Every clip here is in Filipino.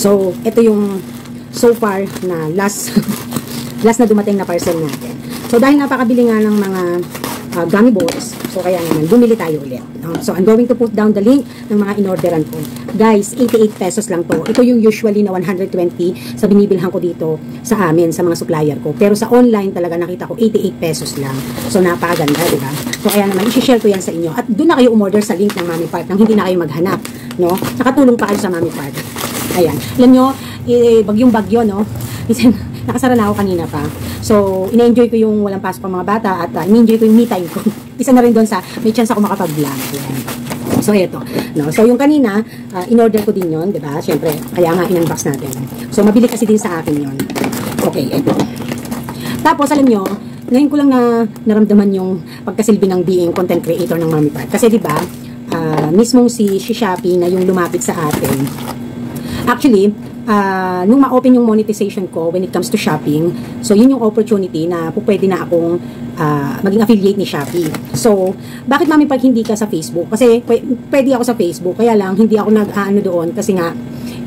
So, ito yung so far na last last na dumating na parcel natin. So, dahil napakabili nga ng mga gummy balls, so kaya naman, bumili tayo ulit. No? So, I'm going to put down the link ng mga in-orderan ko. Guys, 88 pesos lang to. Ito yung usually na 120 sa binibilhan ko dito sa amin, sa mga supplier ko. Pero sa online talaga nakita ko 88 pesos lang. So, napakaganda, di ba? So, kaya naman, i-share ko yan sa inyo. At doon na kayo umorder sa link ng Mami Park nang hindi na kayo maghanap. No? Nakatulong pa kayo sa Mami Park. Ayan. Alam nyo, bagyong-bagyo, no? Nakasara na ako kanina pa. So, ina-enjoy ko yung walang pasok ng mga bata at in-enjoy ko yung me time ko. Isa na rin doon sa may chance ako makapag-vlog. So, eto. No? So, yung kanina, in-order ko din yun, di ba? Siyempre, kaya nga in-unbox natin. So, mabili kasi din sa akin yun. Okay, eto. Tapos, alam nyo, ngayon ko lang na naramdaman yung pagkasilbi ng being content creator ng Mami Park. Kasi, di ba, mismong si Shopee na yung lumapit sa atin. Actually, nung ma-open yung monetization ko when it comes to shopping, so yun yung opportunity na pwede na akong maging affiliate ni Shopee. So, bakit Mami Park hindi ka sa Facebook? Kasi pwede ako sa Facebook, kaya lang hindi ako nag-aano doon kasi nga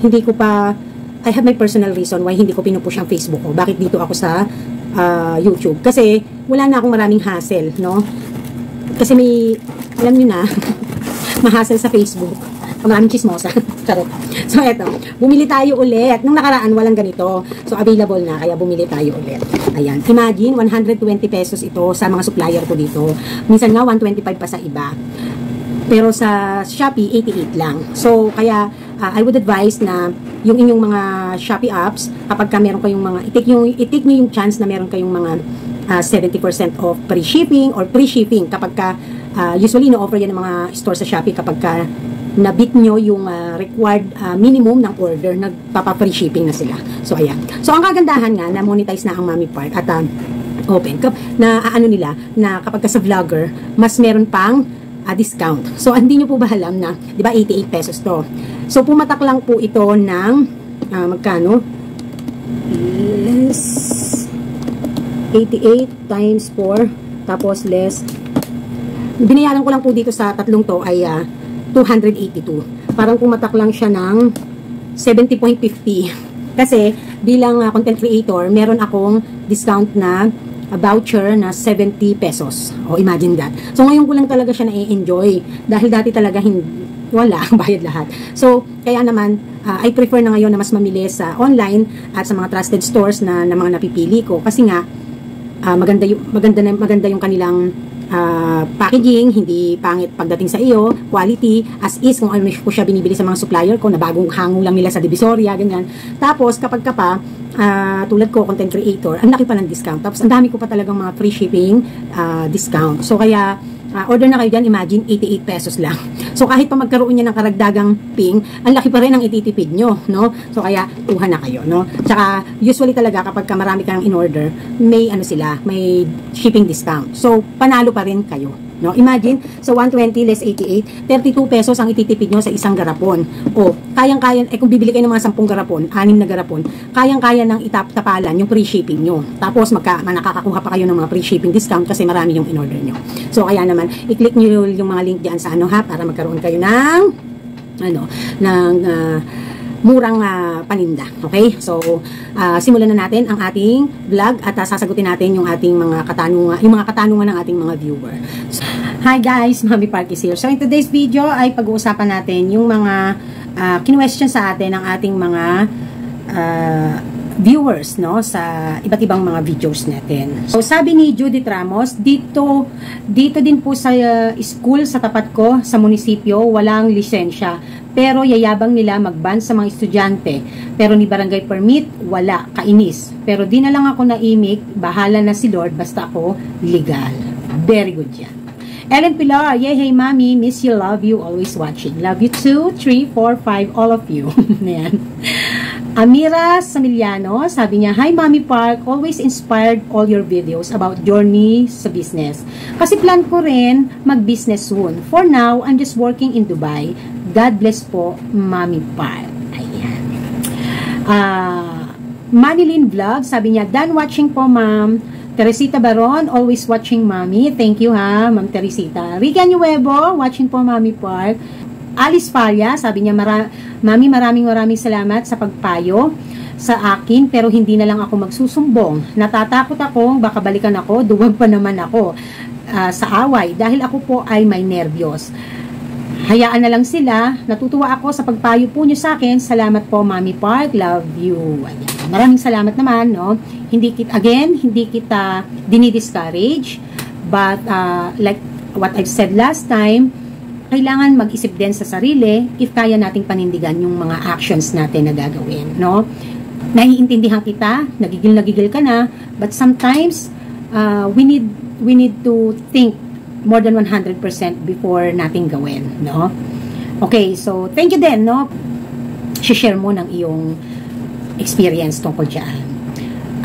hindi ko pa, I have my personal reason why hindi ko pinupush ang Facebook ko. Bakit dito ako sa YouTube? Kasi wala na akong maraming hassle, no? Kasi may, alam nyo na, ma-hassle sa Facebook. Maraming chismosa. Charot. So, eto. Bumili tayo ulit. Nung nakaraan, walang ganito. So, available na. Kaya bumili tayo ulit. Ayan. Imagine, 120 pesos ito sa mga supplier ko dito. Minsan nga, 125 pa sa iba. Pero sa Shopee, 88 lang. So, kaya, I would advise na yung inyong mga Shopee apps, kapag ka meron kayong mga, i-take nyo yung chance na meron kayong mga 70% off free shipping or free shipping kapag ka, usually, no-offer yan ng mga store sa Shopee kapag ka na-beat nyo yung required minimum ng order, nagpapa-free shipping na sila. So, ayan. So, ang kagandahan nga, na-monetize na ang Mami Park at open. Na ano nila, na kapag ka sa vlogger, mas meron pang discount. So, hindi nyo po ba alam na, di ba, 88 pesos to. So, pumatak lang po ito ng, magkano? Less 88 times 4, tapos less, binayaran ko lang po dito sa tatlong to ay 282. Parang pumatak lang siya ng 70.50. Kasi bilang content creator, meron akong discount na voucher na 70 pesos. O imagine that. So ngayon ko lang talaga siya na-enjoy. Dahil dati talaga wala, bayad lahat. So kaya naman, I prefer na ngayon na mas mamili sa online at sa mga trusted stores na mga napipili ko. Kasi nga, maganda yung kanilang packaging, hindi pangit pagdating sa iyo, quality, as is, kung ano ko siya binibili sa mga supplier ko, na bagong hango lang nila sa Divisoria, ganyan. Tapos, kapag ka pa, tulad ko, content creator, ang laki pa ng discount. Tapos, ang dami ko pa talagang mga free shipping discount. So, kaya, order na kayo dyan, imagine, 88 pesos lang. So, kahit pa magkaroon niya ng karagdagang ping, ang laki pa rin ang ititipid nyo, no? So, kaya, kuha na kayo, no? Tsaka, usually talaga, kapag marami kang in-order, may, may shipping discount. So, panalo pa rin kayo, no? Imagine, so 120 less 88, 32 pesos ang ititipid nyo sa isang garapon. O, kayang-kaya, kung bibili kayo ng mga 10 garapon, 6 na garapon, kayang-kaya ng itap-tapalan yung free shipping nyo. Tapos, nakakakuha pa kayo ng mga free shipping discount kasi marami yung in-order nyo. So, kaya naman, i-click nyo yung mga link dyan sa para magkaroon kayo ng murang paninda. Okay? So, simulan na natin ang ating vlog at sasagutin natin yung ating mga katanungan ng ating mga viewer. So, hi guys, Mami Park is here. So, in today's video ay pag-uusapan natin yung mga kinu-question sa atin ng ating mga viewers, no, sa iba't ibang mga videos natin. So, sabi ni Judith Ramos, dito din po sa school sa tapat ko sa munisipyo, walang lisensya. Pero yayabang nila mag-ban sa mga estudyante. Pero ni barangay permit, wala, kainis. Pero di na lang ako naimik, bahala na si Lord, basta ako legal. Very good yan. Ellen Pilar, yay, hey mami, miss you, love you, always watching. Love you 2, 3, 4, 5, all of you. Ayan. Amira Samiliano, sabi niya, hi Mami Park, always inspired all your videos about journey sa business. Kasi plan ko rin mag-business soon. For now, I'm just working in Dubai. God bless po, Mami Park. Ayan. Manilyn Vlog, sabi niya, done watching po, Ma'am. Teresita Baron, always watching, Mami. Thank you, ha, Ma'am Teresita. Rica Nuevo, watching po, Mami Park. Alice Faria, sabi niya, Mami, maraming salamat sa pagpayo sa akin, pero hindi na lang ako magsusumbong. Natatakot ako, baka balikan ako, duwag pa naman ako sa away, dahil ako po ay may nervyos. Hayaan na lang sila. Natutuwa ako sa pagpayo po nyo sa akin. Salamat po, Mami Park. Love you. Ayan. Maraming salamat naman, no? Hindi kita dinidiscourage. But, like what I've said last time, kailangan mag-isip din sa sarili if kaya nating panindigan yung mga actions natin na gagawin, no? Naiintindihan kita, nagigil ka na, but sometimes, we need to think more than 100% before natin gawin, no? Okay, so thank you din, no? Share mo ng iyong experience tungkol dyan.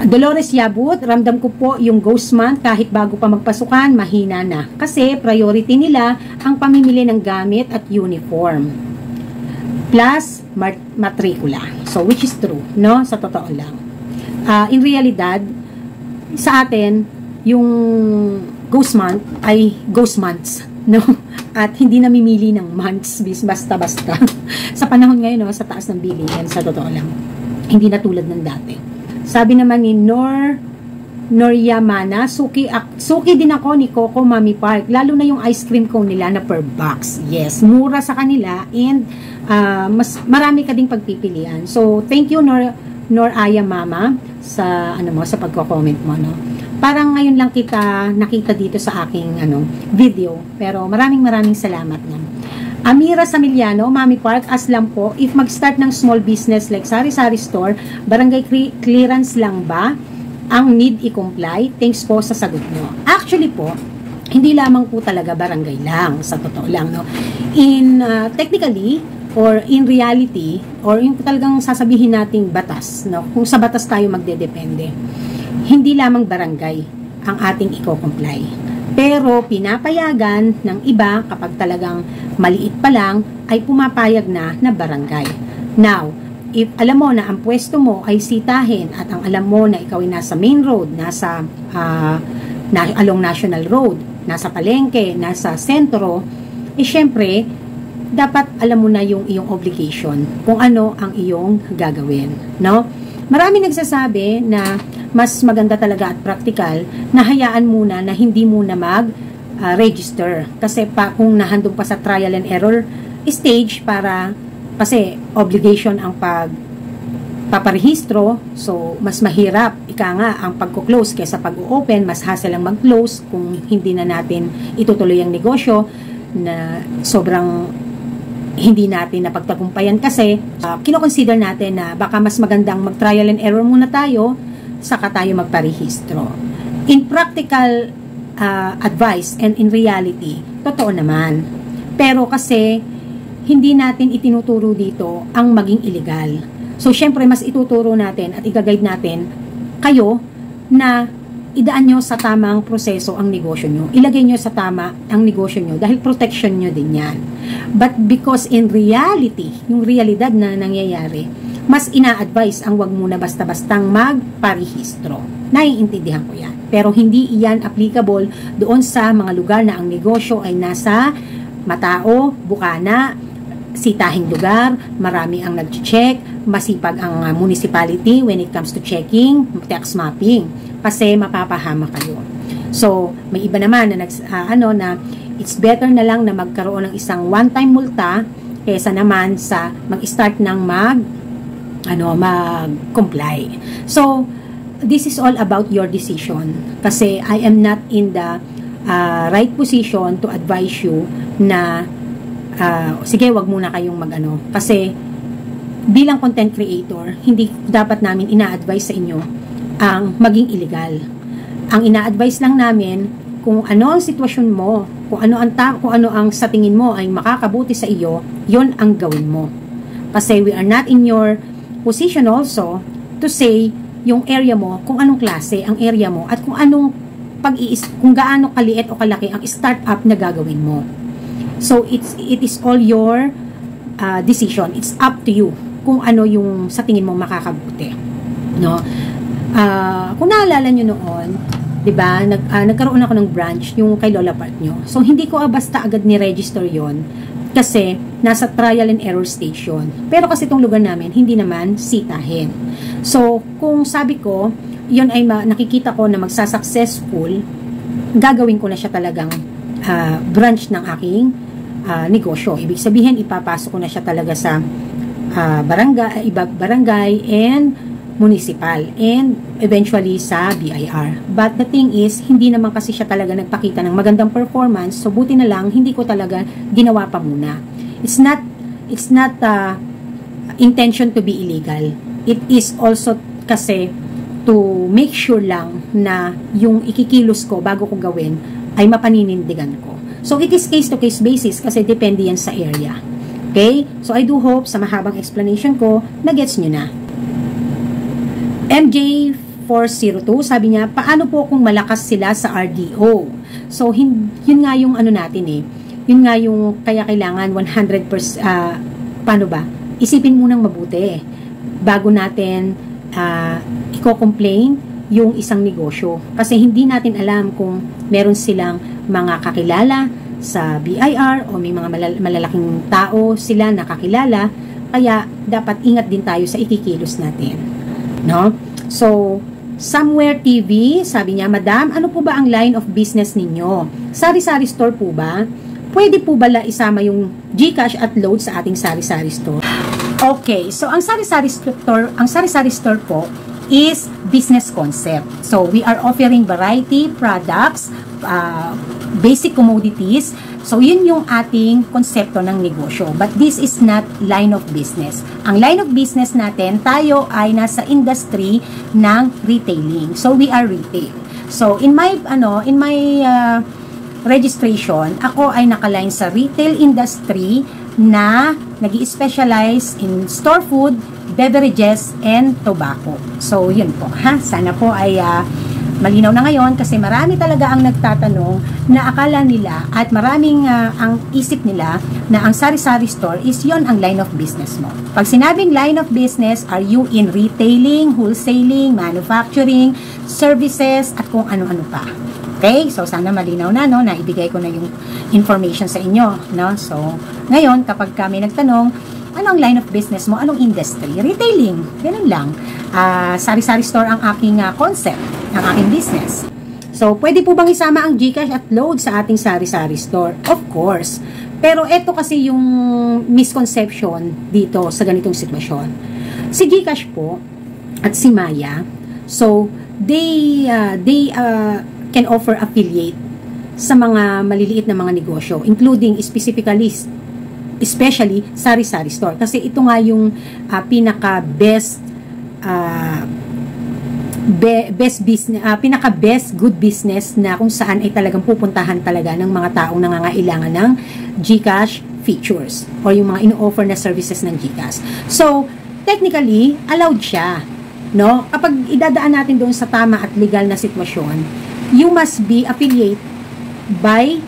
Dolores Yabut, ramdam ko po yung ghost month kahit bago pa magpasukan, mahina na. Kasi priority nila ang pamimili ng gamit at uniform. Plus, matrikula. So, which is true, no? Sa totoo lang. In realidad, sa atin, yung ghost month ay ghost months, no? At hindi namimili ng months basta-basta. Sa panahon ngayon, no, sa taas ng bilihin, sa totoo lang. Hindi na tulad ng dati. Sabi naman ni Noryamana, suki din ako ni Coco Mami Park, lalo na yung ice cream cone nila na per box. Yes, mura sa kanila and mas marami ka ding pagpipilian. So, thank you Noraya Mama sa sa pagko-comment mo, no. Parang ngayon lang kita nakita dito sa aking video, pero maraming salamat na. Amira Samiliano, Mami Park, aslam po, if mag-start ng small business like sari-sari store, barangay clearance lang ba ang need i-comply? Thanks po sa sagot nyo. Actually po, hindi lamang po talaga barangay lang, sa totoo lang, no. In technically or in reality, or yung talagang sasabihin nating batas, no, kung sa batas tayo magdedepende, hindi lamang barangay ang ating i-comply. Pero pinapayagan ng iba kapag talagang maliit pa lang ay pumapayag na barangay. Now, if alam mo na ang pwesto mo ay sitahin at ang alam mo na ikaw ay nasa main road, nasa along National Road, nasa palengke, nasa sentro, syempre, dapat alam mo na yung iyong obligation kung ano ang iyong gagawin, no? Marami nagsasabi na mas maganda talaga at practical na hayaan muna na hindi muna mag-register. Kasi kung nahandong pa sa trial and error stage kasi obligation ang paparehistro, so mas mahirap, ang pagko-close kaysa pag-open, mas hassle ang mag-close kung hindi na natin itutuloy ang negosyo na sobrang hindi natin napagtagumpayan kasi kinoconsider natin na baka mas magandang mag-trial and error muna tayo saka tayo magparehistro. In practical advice and in reality, totoo naman. Pero kasi hindi natin itinuturo dito ang maging illegal. So syempre mas ituturo natin at i-guide natin kayo na idaan nyo sa tamang proseso ang negosyo nyo. Ilagay nyo sa tama ang negosyo nyo dahil protection nyo din yan. But because in reality, yung realidad na nangyayari, mas ina-advise ang wag muna basta-bastang magparehistro. Naiintindihan ko yan. Pero hindi iyan applicable doon sa mga lugar na ang negosyo ay nasa matao, bukana, sitahing lugar, marami ang nag-check, masipag ang municipality when it comes to checking, tax mapping, kasi mapapahama kayo. So, may iba naman na na it's better na lang na magkaroon ng isang one-time multa kaysa naman sa mag-start ng mag-comply. So, this is all about your decision. Kasi I am not in the right position to advise you na sige, wag muna kayong kasi bilang content creator, hindi dapat namin ina-advise sa inyo ang maging illegal. Ang ina-advise lang namin kung ano ang sitwasyon mo, kung ano ang sa tingin mo ay makakabuti sa iyo, yon ang gawin mo. Kasi we are not in your position also to say yung area mo, kung anong klase ang area mo at kung kung gaano kaliit o kalaki ang startup na gagawin mo. So it is all your decision. It's up to you kung ano yung sa tingin mo makakabuti. No? Kung naalala nyo noon, 'di ba? Nagkaroon ako ng branch yung kay Lola Park nyo. So hindi ko basta agad ni-register 'yon. kasi nasa trial and error station. Pero kasi itong lugar namin, hindi naman sitahin. So, kung sabi ko, yun ay nakikita ko na magsasuccessful, gagawin ko na siya talagang branch ng aking negosyo. Ibig sabihin, ipapasok ko na siya talaga sa barangay and municipal and eventually sa BIR. But the thing is, hindi naman kasi siya talaga nagpakita ng magandang performance, so buti na lang hindi ko talaga ginawa pa muna. It's not intention to be illegal. It is also kasi to make sure lang na yung ikikilos ko bago ko gawin ay mapaninindigan ko. So it is case to case basis kasi depende yan sa area. Okay? So I do hope sa mahabang explanation ko na gets nyo na. MJ402, sabi niya, paano po kung malakas sila sa RDO? So, yun nga yung ano natin eh. Yun nga yung kaya kailangan 100%, paano ba? Isipin munang mabuti bago natin i-complain yung isang negosyo. Kasi hindi natin alam kung meron silang mga kakilala sa BIR o may mga malalaking tao sila nakakilala. Kaya, dapat ingat din tayo sa ikikilos natin. No? So, Somewhere TV, sabi niya, Madam, ano po ba ang line of business ninyo? Sari-sari store po ba? Pwede po ba isama yung GCash at load sa ating sari-sari store? Okay, so ang sari-sari store po is business concept. So, we are offering variety products, basic commodities. So, yun yung ating konsepto ng negosyo. But this is not line of business. Ang line of business natin, tayo ay nasa industry ng retailing. So, we are retail. So, in my registration, ako ay nakaline sa retail industry na nag-i-specialize in store food, beverages, and tobacco. So, yun po. Sana po ay malinaw na ngayon kasi marami talaga ang nagtatanong na akala nila at maraming ang isip nila na ang sari-sari store is yon ang line of business mo. Pag sinabing line of business, are you in retailing, wholesaling, manufacturing, services, at kung ano-ano pa. Okay? So, sana malinaw na, no? Na ibigay ko na yung information sa inyo, no? So, ngayon, kapag kami nagtanong, anong line of business mo? Anong industry? Retailing. Ganun lang. Sari-sari store ang aking concept, ang aking business. So, pwede po bang isama ang GCash at load sa ating sari-sari store? Of course. Pero eto kasi yung misconception dito sa ganitong sitwasyon. Si GCash po at si Maya, so, they can offer affiliate sa mga maliliit na mga negosyo, including especially sari-sari store. Kasi ito nga yung pinaka-best good business na kung saan ay talagang pupuntahan talaga ng mga taong nangangailangan ng GCash features or yung mga ino-offer na services ng GCash. So, technically, allowed siya. No? Kapag idadaan natin doon sa tama at legal na sitwasyon, you must be affiliate by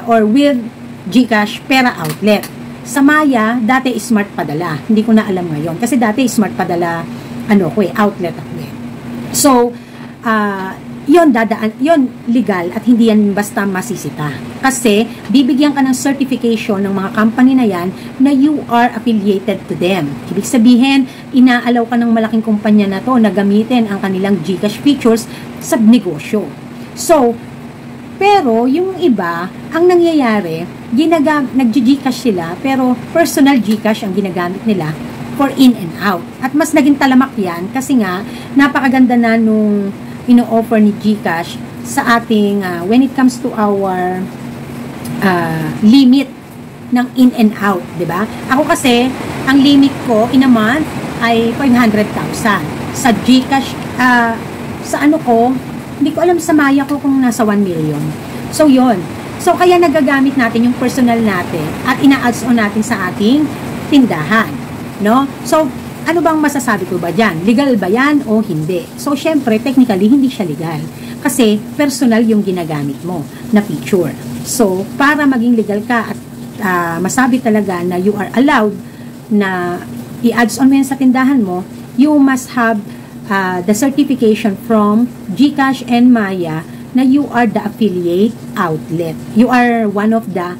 or with GCash Pera Outlet. Sa Maya, dati Smart Padala. Hindi ko na alam ngayon. Kasi dati Smart Padala, outlet ako eh. So, yun legal at hindi yan basta masisita. Kasi, bibigyan ka ng certification ng mga company na yan na you are affiliated to them. Ibig sabihin, inaalaw ka ng malaking kumpanya na to na gamitin ang kanilang GCash features sa negosyo. So, pero, yung iba, ang nangyayari, nag-GCash sila, pero personal GCash ang ginagamit nila for in and out. At mas naging talamak yan kasi nga, napakaganda na nung ino-offer ni GCash sa ating, when it comes to our limit ng in and out, diba? Ako kasi, ang limit ko in a month ay 500,000. Sa GCash, hindi ko alam sa Maya ko kung nasa 1 million. So, yon. So, kaya nagagamit natin yung personal natin at ina-adds on natin sa ating tindahan. No? So, ano bang masasabi ko ba dyan? Legal ba yan o hindi? So, syempre, technically, hindi siya legal. Kasi, personal yung ginagamit mo na feature. So, para maging legal ka at masabi talaga na you are allowed na i-adds on mo yan sa tindahan mo, you must have the certification from GCash and Maya na you are the affiliate outlet. You are one of the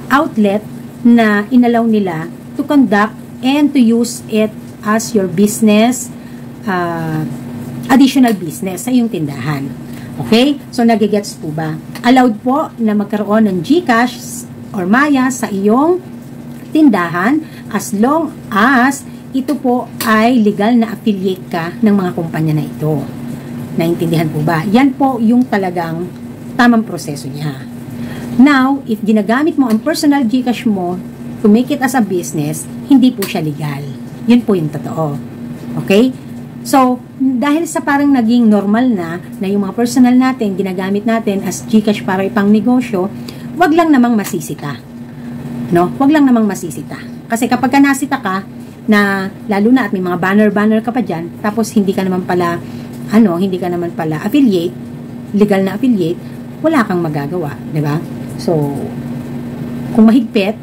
outlet na inalaw nila to conduct and to use it as your business, additional business sa iyong tindahan. Okay? So, nagigets po ba? Allowed po na magkaroon ng GCash or Maya sa iyong tindahan as long as ito po ay legal na affiliate ka ng mga kumpanya na ito. Naintindihan po ba? Yan po yung talagang tamang proseso niya. Now, if ginagamit mo ang personal GCash mo to make it as a business, hindi po siya legal. Yun po yung totoo. Okay? So, dahil sa parang naging normal na yung mga personal natin, ginagamit natin as GCash para ipang negosyo, wag lang namang masisita. No? Wag lang namang masisita. Kasi kapag ka nasita ka, na lalo na at may mga banner ka pa dyan, tapos hindi ka naman pala affiliate, legal na affiliate, wala kang magagawa, di ba? So, kung mahigpit,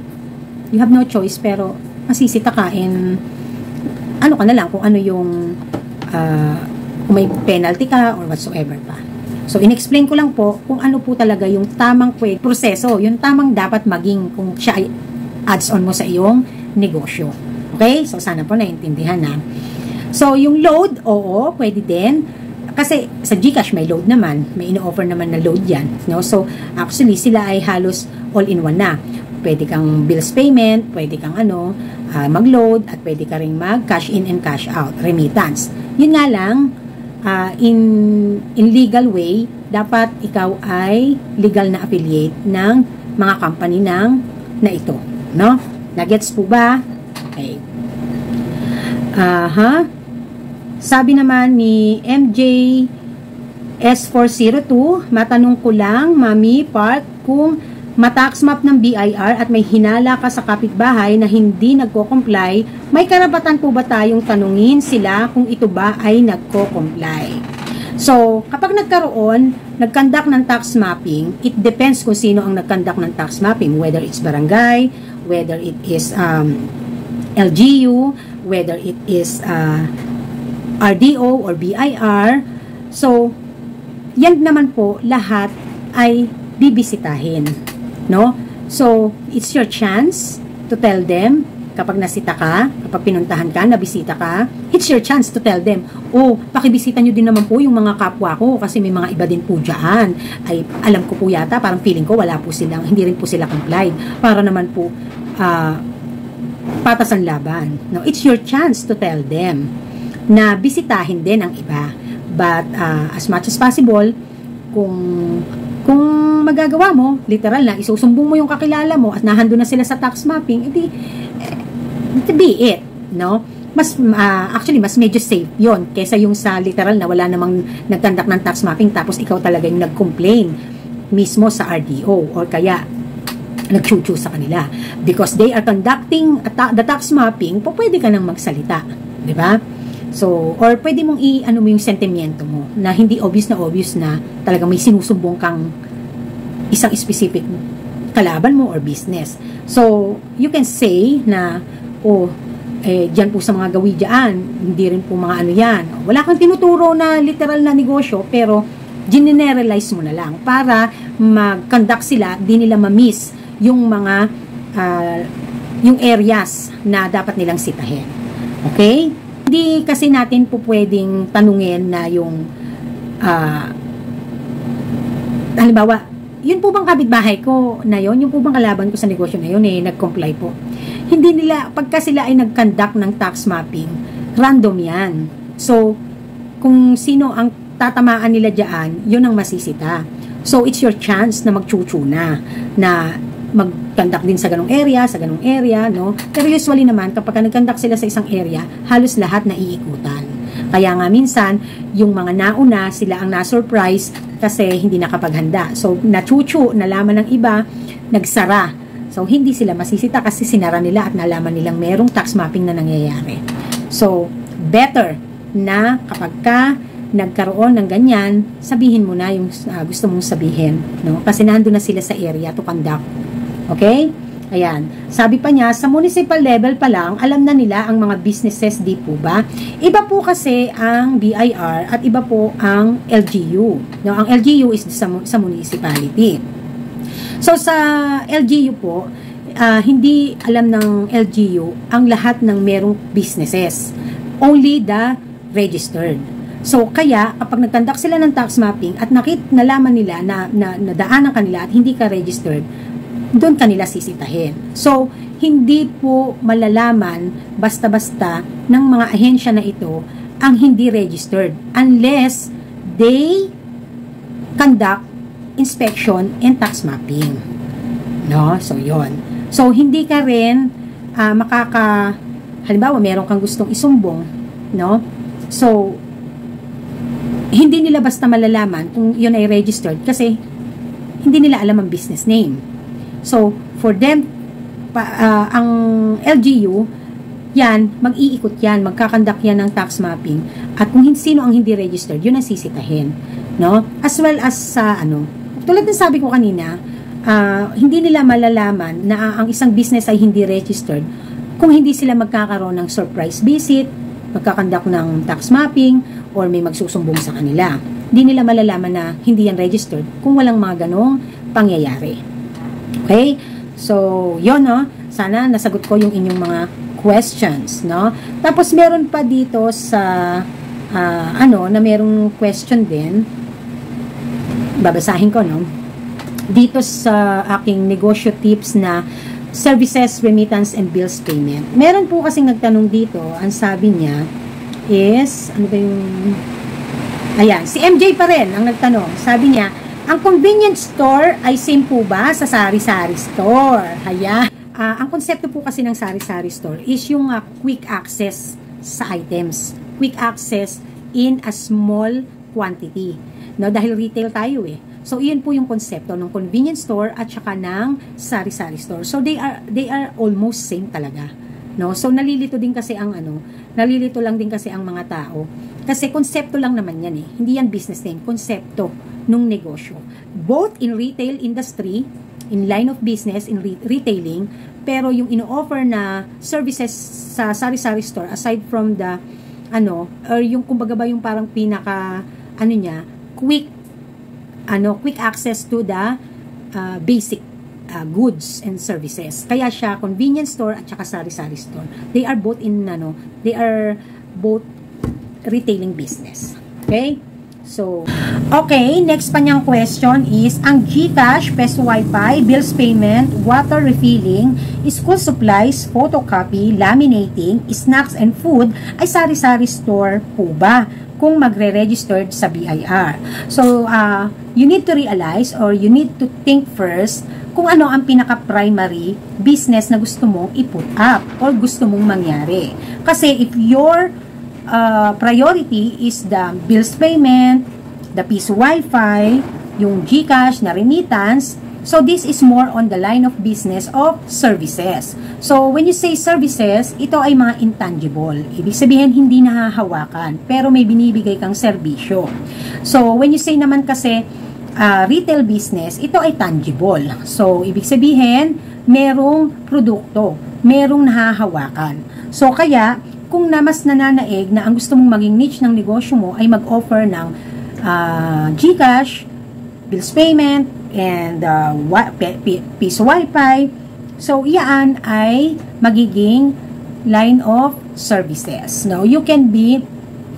you have no choice, pero masisita ka and ano ka na lang, kung ano yung kung may penalty ka or whatsoever pa. So, in-explain ko lang po kung ano po talaga yung tamang proseso, yung tamang dapat maging kung siya ay adds-on mo sa iyong negosyo. Okay? So, sana po naintindihan na. So, yung load, oo, pwede din. Kasi sa GCash may load naman. May ino-offer naman na load yan. No? So, actually, sila ay halos all-in-one na. Pwede kang bills payment, pwede kang mag-load, at pwede ka rin mag-cash in and cash out, remittance. Yun nga lang, in legal way, dapat ikaw ay legal na affiliate ng mga company na ito. No? Nagets po ba? Okay. Sabi naman ni MJ S402, matanong ko lang, Mami Park, kung matax map ng BIR at may hinala ka sa kapitbahay na hindi nagko-comply, may karapatan po ba tayong tanungin sila kung ito ba ay nagko-comply? So, kapag nag-conduct ng tax mapping, it depends kung sino ang nag-conduct ng tax mapping, whether it's barangay, whether it is LGU, whether it is RDO or BIR. So, yan naman po lahat ay bibisitahin, no? So, it's your chance to tell them kapag nasita ka, kapag pinuntahan ka, nabisita ka, it's your chance to tell them, oh, pakibisita nyo din naman po yung mga kapwa ko kasi may mga iba din po dyan. Ay, alam ko po yata, parang feeling ko wala po silang, hindi rin po sila complied. Para naman po, patas ang laban. No, it's your chance to tell them na bisitahin din ang iba. But as much as possible, kung magagawa mo, literal na, isusumbong mo yung kakilala mo at nahando na sila sa tax mapping, edi, be it, no? Actually, mas medyo safe yon kaysa yung sa literal na wala namang nagtandak ng tax mapping tapos ikaw talaga yung nag-complain mismo sa RDO or kaya nagchuchu sa kanila. Because they are conducting the tax mapping, pwede ka nang magsalita. Di ba? So, or pwede mong i-ano mo yung sentimiento mo na hindi obvious na talaga may sinusumbong kang isang specific kalaban mo or business. So, you can say na, dyan po sa mga gawi dyan, hindi rin po mga ano yan. Wala kang tinuturo na literal na negosyo, pero generalize mo na lang para mag-conduct sila, di nila ma-miss yung mga yung areas na dapat nilang sitahin. Okay? Hindi kasi natin po pwedeng tanungin na yung halimbawa, yun po bang kapitbahay ko na yun? Yung po bang kalaban ko sa negosyo na yun nag-comply po? Hindi nila, pagka sila ay nag-conduct ng tax mapping, random yan. So, kung sino ang tatamaan nila dyan, yun ang masisita. So, it's your chance na magchuchu na mag-conduct din sa ganong area, no? Pero usually naman, kapag nag-conduct sila sa isang area, halos lahat na iikutan. Kaya nga minsan, yung mga nauna, sila ang na-surprise kasi hindi nakapaghanda. So, nachuchu, nalaman ng iba, nagsara. So, hindi sila masisita kasi sinara nila at nalaman nilang merong tax mapping na nangyayari. So, better na kapag ka nagkaroon ng ganyan, sabihin mo na yung gusto mong sabihin. No? Kasi nandun na sila sa area to conduct. Okay? Ayan. Sabi pa niya, sa municipal level pa lang, alam na nila ang mga businesses, di po ba? Iba po kasi ang BIR at iba po ang LGU. No, ang LGU is sa municipality. So, sa LGU po, hindi alam ng LGU ang lahat ng merong businesses. Only the registered. So, kaya, kapag nag-conduct sila ng tax mapping at nalaman nila na nadaanan kanila at hindi ka registered, doon kanila sisitahin. So, hindi po malalaman basta-basta ng mga ahensya na ito ang hindi registered unless they conduct inspection and tax mapping. No? So, yon. So, hindi ka rin halimbawa, meron kang gustong isumbong, no? So, hindi nila basta malalaman kung yun ay registered kasi hindi nila alam ang business name. So, for them, ang LGU, yan, mag-iikot yan, magkakandak yan ng tax mapping. At kung sino ang hindi registered, yun ang sisitahin. No? As well as sa, tulad ng sabi ko kanina, hindi nila malalaman na ang isang business ay hindi registered kung hindi sila magkakaroon ng surprise visit, magkakandak ng tax mapping, or may magsusumbong sa kanila. Hindi nila malalaman na hindi yan registered kung walang mga ganong pangyayari. Okay? So, yun, no? Sana nasagot ko yung inyong mga questions, no? Tapos, meron pa dito sa, na merong question din. Babasahin ko, no? Dito sa aking negosyo tips na services, remittance, and bills payment. Meron po kasing nagtanong dito, ang sabi niya is, ano ba yung... Ayan, si MJ pa rin ang nagtanong. Sabi niya, ang convenience store ay same po ba sa sari-sari store? Ayan. Ang konsepto po kasi ng sari-sari store is yung quick access sa items. Quick access in a small quantity. No, dahil retail tayo eh. So, iyan po yung konsepto ng convenience store at saka ng sari-sari store. So, they are almost same talaga. No? So, nalilito din kasi ang nalilito lang din kasi ang mga tao. Kasi konsepto lang naman yan eh. Hindi yan business name, konsepto nung negosyo. Both in retail industry, in line of business, in retailing, pero yung ino-offer na services sa sari-sari store, aside from the, or yung kumbaga ba yung parang pinaka, quick access to the basic goods and services. Kaya siya convenience store at saka sari-sari store. They are both retailing business. Okay? So, okay, next pa niyang question is, ang GCash, Peso Wi-Fi, bills payment, water refilling, school supplies, photocopy, laminating, snacks and food ay sari-sari store po ba kung magre-registered sa BIR? So, you need to realize or you need to think first kung ano ang pinaka-primary business na gusto mong i-put up or gusto mong mangyari. Kasi if your priority is the bills payment, the Piso Wi-Fi, yung GCash na remittance, so this is more on the line of business of services. So when you say services, ito ay mga intangible. Ibig sabihin hindi nahahawakan, pero may binibigay kang serbisyo. So when you say naman kasi retail business, ito ay tangible. So ibig sabihin, merong produkto, merong nahahawakan. So kaya kung mas nananaig na ang gusto mong maging niche ng negosyo mo ay mag-offer ng GCash, bills payment, and Piso Wi-Fi, so iyan ay magiging line of services. Now, you can be,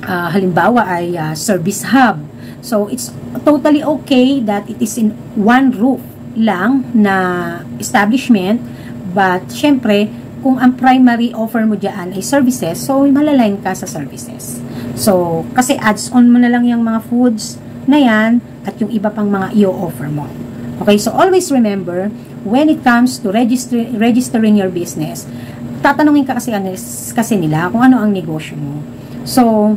halimbawa ay service hub. So, it's totally okay that it is in one roof lang na establishment, but syempre, kung ang primary offer mo dyan ay services, so malaline ka sa services. So, kasi adds-on mo na lang yung mga foods na yan at yung iba pang mga i-offer mo. Okay, so always remember, when it comes to registering your business, tatanungin ka kasi nila kung ano ang negosyo mo. So,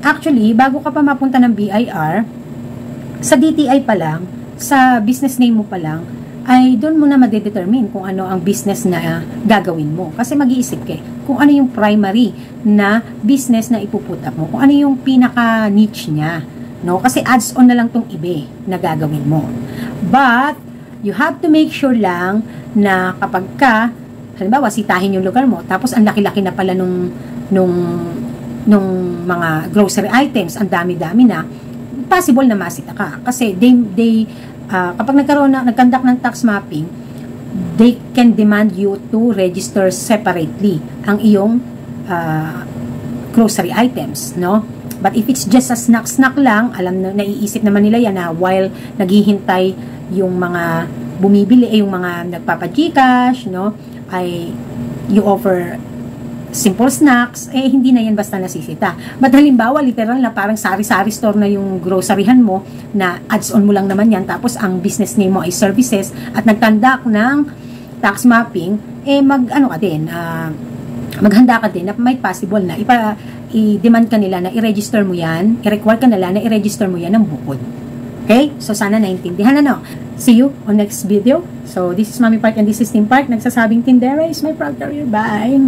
actually, bago ka pa mapunta ng BIR, sa DTI pa lang, sa business name mo pa lang, ay doon mo na madedetermine kung ano ang business na gagawin mo. Kasi mag-iisip ka kung ano yung primary na business na ipuputa mo, kung ano yung pinaka-niche niya. No? Kasi adds-on na lang tong iba na gagawin mo. But, you have to make sure lang na kapag ka, halimbawa, sitahin yung lugar mo, tapos ang laki-laki na pala nung mga grocery items, ang dami-dami na, possible na masita ka. Kasi kapag nagkandak ng tax mapping, they can demand you to register separately ang iyong grocery items, no? But if it's just a snack lang, naiisip naman nila yan na while naghihintay yung mga bumibili, yung mga nagpapa-Gcash, no? Ay you offer simple snacks, hindi na yan basta nasisita. But halimbawa, literal na parang sari-sari store na yung groceryhan mo, na ads-on mo lang naman yan, tapos ang business name mo ay services, at nagtandak ng tax mapping, maghanda ka din na might possible na i-demand ka nila na i-register mo yan, i-require ka nila na i-register mo yan ng bukod. Okay? So, sana naintindihan na, no? See you on next video. So, this is Mami Park and this is Team Park. Nagsasabing Tindera is my proud career. Bye!